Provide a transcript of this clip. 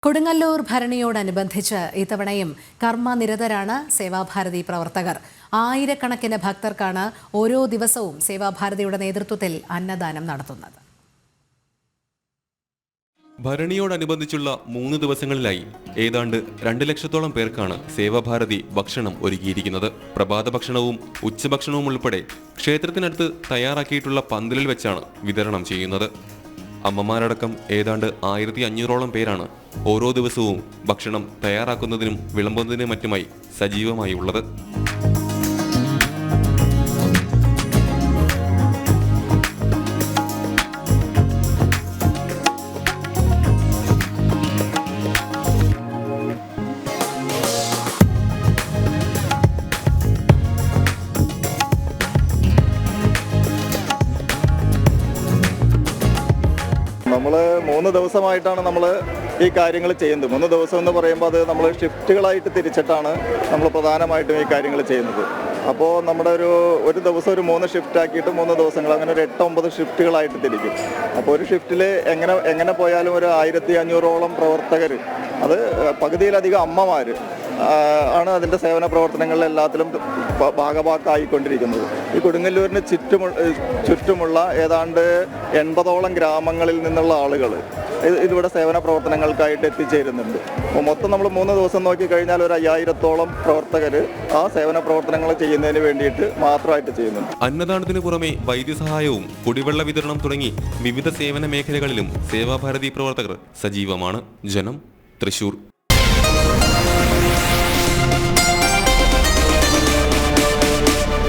കൊടുങ്ങല്ലൂർ ഭരണിയോടനുബന്ധിച്ച് ഇത്തവണയും കർമ്മനിരതരാണ് സേവാഭാരതി പ്രവർത്തകർ. ആയിരക്കണക്കിന് ഭക്തർക്കാണ് ഓരോ ദിവസവും സേവാഭാരതിയുടെ നേതൃത്വത്തിൽ അന്നദാനം നടത്തുന്നത്. ഭരണിയോടനുബന്ധിച്ചുള്ള 3 ദിവസങ്ങളിലായി ഏതാണ്ട് 2 ലക്ഷത്തോളം പേർക്കാണ് സേവാഭാരതി ഭക്ഷണം ഒരുക്കിയിരിക്കുന്നത്. പ്രഭാത ഭക്ഷണവും ഉച്ചഭക്ഷണവും ഉൾപ്പെടെ ക്ഷേത്രത്തിനടുത്ത് തയ്യാറാക്കിയിട്ടുള്ള പന്തലിൽ വെച്ചാണ് വിതരണം ചെയ്യുന്നത്. അമ്മമാരടക്കം ഏതാണ്ട് 1500ഓളം പേരാണ് ഓരോ ദിവസവും ഭക്ഷണം തയ്യാറാക്കുന്നതിനും വിളമ്പുന്നതിനും മറ്റുമായി സജീവമായി ഉള്ളത്. നമ്മൾ 3 ദിവസമായിട്ടാണ് നമ്മൾ ഈ കാര്യങ്ങൾ ചെയ്യുന്നത്. 3 ദിവസം എന്ന് പറയുമ്പോൾ അത് നമ്മൾ ഷിഫ്റ്റുകളായിട്ട് തിരിച്ചിട്ടാണ് നമ്മൾ പ്രധാനമായിട്ടും ഈ കാര്യങ്ങൾ ചെയ്യുന്നത്. അപ്പോൾ നമ്മുടെ ഒരു ദിവസം ഒരു 3 ഷിഫ്റ്റ് ആക്കിയിട്ട് 3 ദിവസങ്ങൾ അങ്ങനെ ഒരു 8-9 ഷിഫ്റ്റുകളായിട്ട് തിരിക്കും. അപ്പോൾ ഒരു ഷിഫ്റ്റിൽ എങ്ങനെ പോയാലും ഒരു 1500ഓളം പ്രവർത്തകർ, അത് പകുതിയിലധികം അമ്മമാർ ആണ് അതിൻ്റെ സേവന പ്രവർത്തനങ്ങളിൽ എല്ലാത്തിലും ഭാഗഭാക്കായിക്കൊണ്ടിരിക്കുന്നത്. ഈ കൊടുങ്ങല്ലൂരിന് ചുറ്റുമുള്ള ഏതാണ്ട് 80ഓളം ഗ്രാമങ്ങളിൽ നിന്നുള്ള ആളുകൾ ഇതിവിടെ സേവന പ്രവർത്തനങ്ങൾക്കായിട്ട് എത്തിച്ചേരുന്നുണ്ട്. അപ്പോൾ മൊത്തം നമ്മൾ 3 ദിവസം നോക്കിക്കഴിഞ്ഞാൽ ഒരു 5000ഓളം പ്രവർത്തകർ ആ സേവന പ്രവർത്തനങ്ങൾ ചെയ്യുന്നതിന് വേണ്ടിയിട്ട് മാത്രമായിട്ട് ചെയ്യുന്നുണ്ട്. അന്നദാനത്തിന് പുറമെ വൈദ്യസഹായവും കുടിവെള്ള വിതരണം തുടങ്ങി വിവിധ സേവന മേഖലകളിലും സേവാഭാരതി പ്രവർത്തകർ സജീവമാണ്. ജനം, തൃശൂർ.